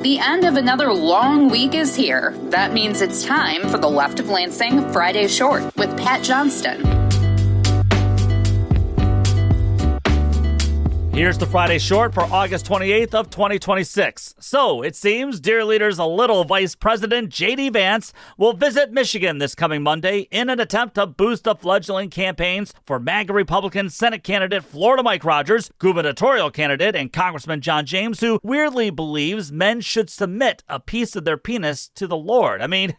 The end of another long week is here. That means it's time for the Left of Lansing Friday Short with Pat Johnston. Here's the Friday Short for August 28th of 2026. So, it seems dear leader's a little Vice President J.D. Vance will visit Michigan this coming Monday in an attempt to boost the fledgling campaigns for MAGA Republican Senate candidate Florida Mike Rogers, gubernatorial candidate and Congressman John James, who weirdly believes men should submit a piece of their penis to the Lord. I mean,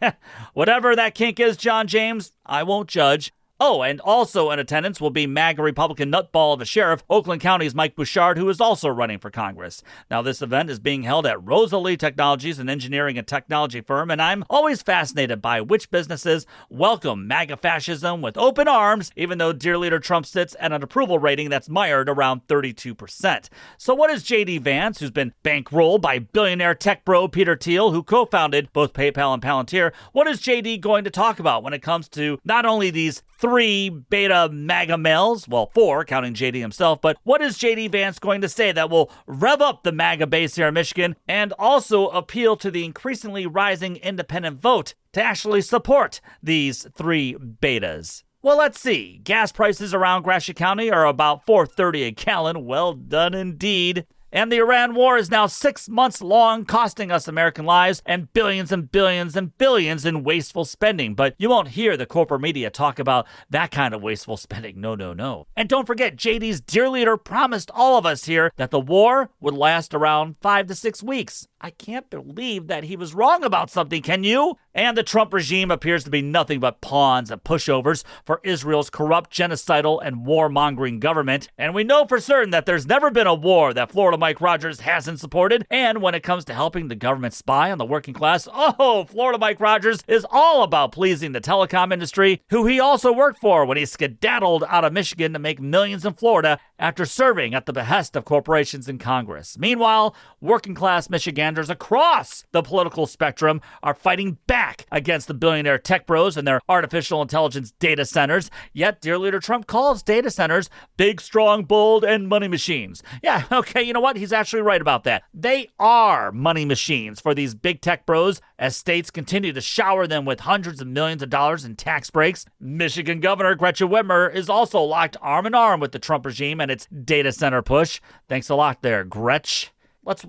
whatever that kink is, John James, I won't judge. Oh, and also in attendance will be MAGA Republican nutball of a sheriff, Oakland County's Mike Bouchard, who is also running for Congress. Now, this event is being held at Rosalie Technologies, an engineering and technology firm, and I'm always fascinated by which businesses welcome MAGA fascism with open arms, even though dear leader Trump sits at an approval rating that's mired around 32%. So what is J.D. Vance, who's been bankrolled by billionaire tech bro Peter Thiel, who co-founded both PayPal and Palantir, what is J.D. going to talk about when it comes to not only these 3 beta MAGA males, well, 4, counting JD himself, but what is JD Vance going to say that will rev up the MAGA base here in Michigan and also appeal to the increasingly rising independent vote to actually support these 3 betas? Well, let's see. Gas prices around Gratiot County are about $4.30 a gallon. Well done indeed. And the Iran war is now 6 months long, costing us American lives and billions and billions and billions in wasteful spending. But you won't hear the corporate media talk about that kind of wasteful spending. No, no, no. And don't forget, JD's dear leader promised all of us here that the war would last around 5 to 6 weeks. I can't believe that he was wrong about something, can you? And the Trump regime appears to be nothing but pawns and pushovers for Israel's corrupt, genocidal, and warmongering government. And we know for certain that there's never been a war that Florida Mike Rogers hasn't supported. And when it comes to helping the government spy on the working class, Florida Mike Rogers is all about pleasing the telecom industry, who he also worked for when he skedaddled out of Michigan to make millions in Florida after serving at the behest of corporations in Congress. Meanwhile, working class Michiganders across the political spectrum are fighting back against the billionaire tech bros and their artificial intelligence data centers. Yet, dear leader Trump calls data centers big, strong, bold, and money machines. Yeah, okay, you know what? He's actually right about that. They are money machines for these big tech bros as states continue to shower them with hundreds of millions of dollars in tax breaks. Michigan Governor Gretchen Whitmer is also locked arm in arm with the Trump regime and its data center push. Thanks a lot there, Gretch.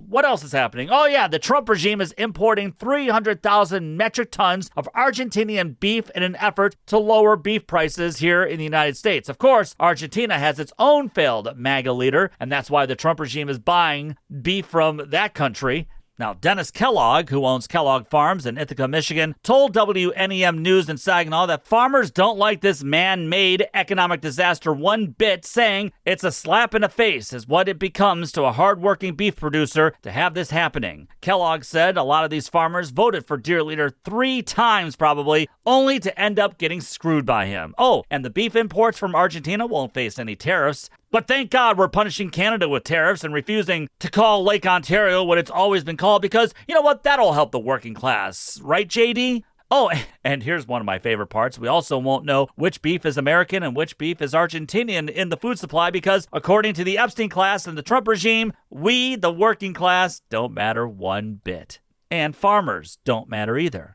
What else is happening? Oh yeah, the Trump regime is importing 300,000 metric tons of Argentinian beef in an effort to lower beef prices here in the United States. Of course, Argentina has its own failed MAGA leader, and that's why the Trump regime is buying beef from that country. Now, Dennis Kellogg, who owns Kellogg Farms in Ithaca, Michigan, told WNEM News in Saginaw that farmers don't like this man-made economic disaster one bit, saying it's a slap in the face is what it becomes to a hard-working beef producer to have this happening. Kellogg said a lot of these farmers voted for dear leader 3 times probably, only to end up getting screwed by him. Oh, and the beef imports from Argentina won't face any tariffs. But thank God we're punishing Canada with tariffs and refusing to call Lake Ontario what it's always been called because, you know what, that'll help the working class. Right, JD? Oh, and here's one of my favorite parts. We also won't know which beef is American and which beef is Argentinian in the food supply because, according to the Epstein class and the Trump regime, we, the working class, don't matter one bit. And farmers don't matter either.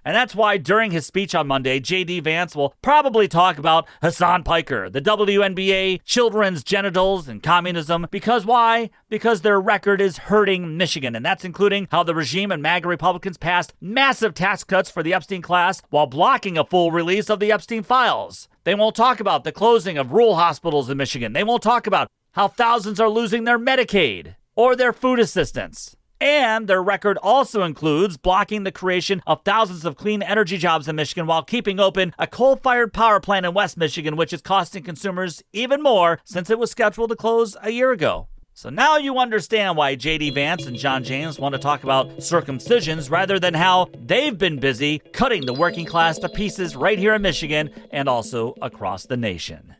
And that's why during his speech on Monday, J.D. Vance will probably talk about Hassan Piker, the WNBA, children's genitals, and communism. Because why? Because their record is hurting Michigan. And that's including how the regime and MAGA Republicans passed massive tax cuts for the Epstein class while blocking a full release of the Epstein files. They won't talk about the closing of rural hospitals in Michigan. They won't talk about how thousands are losing their Medicaid or their food assistance. And their record also includes blocking the creation of thousands of clean energy jobs in Michigan while keeping open a coal-fired power plant in West Michigan, which is costing consumers even more since it was scheduled to close a year ago. So now you understand why J.D. Vance and John James want to talk about circumcisions rather than how they've been busy cutting the working class to pieces right here in Michigan and also across the nation.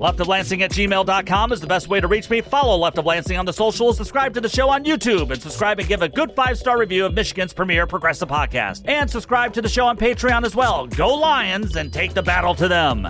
leftoflansing@gmail.com is the best way to reach me. Follow Left of Lansing on the socials, subscribe to the show on YouTube, and subscribe and give a good 5-star review of Michigan's premier progressive podcast. And subscribe to the show on Patreon as well. Go Lions and take the battle to them.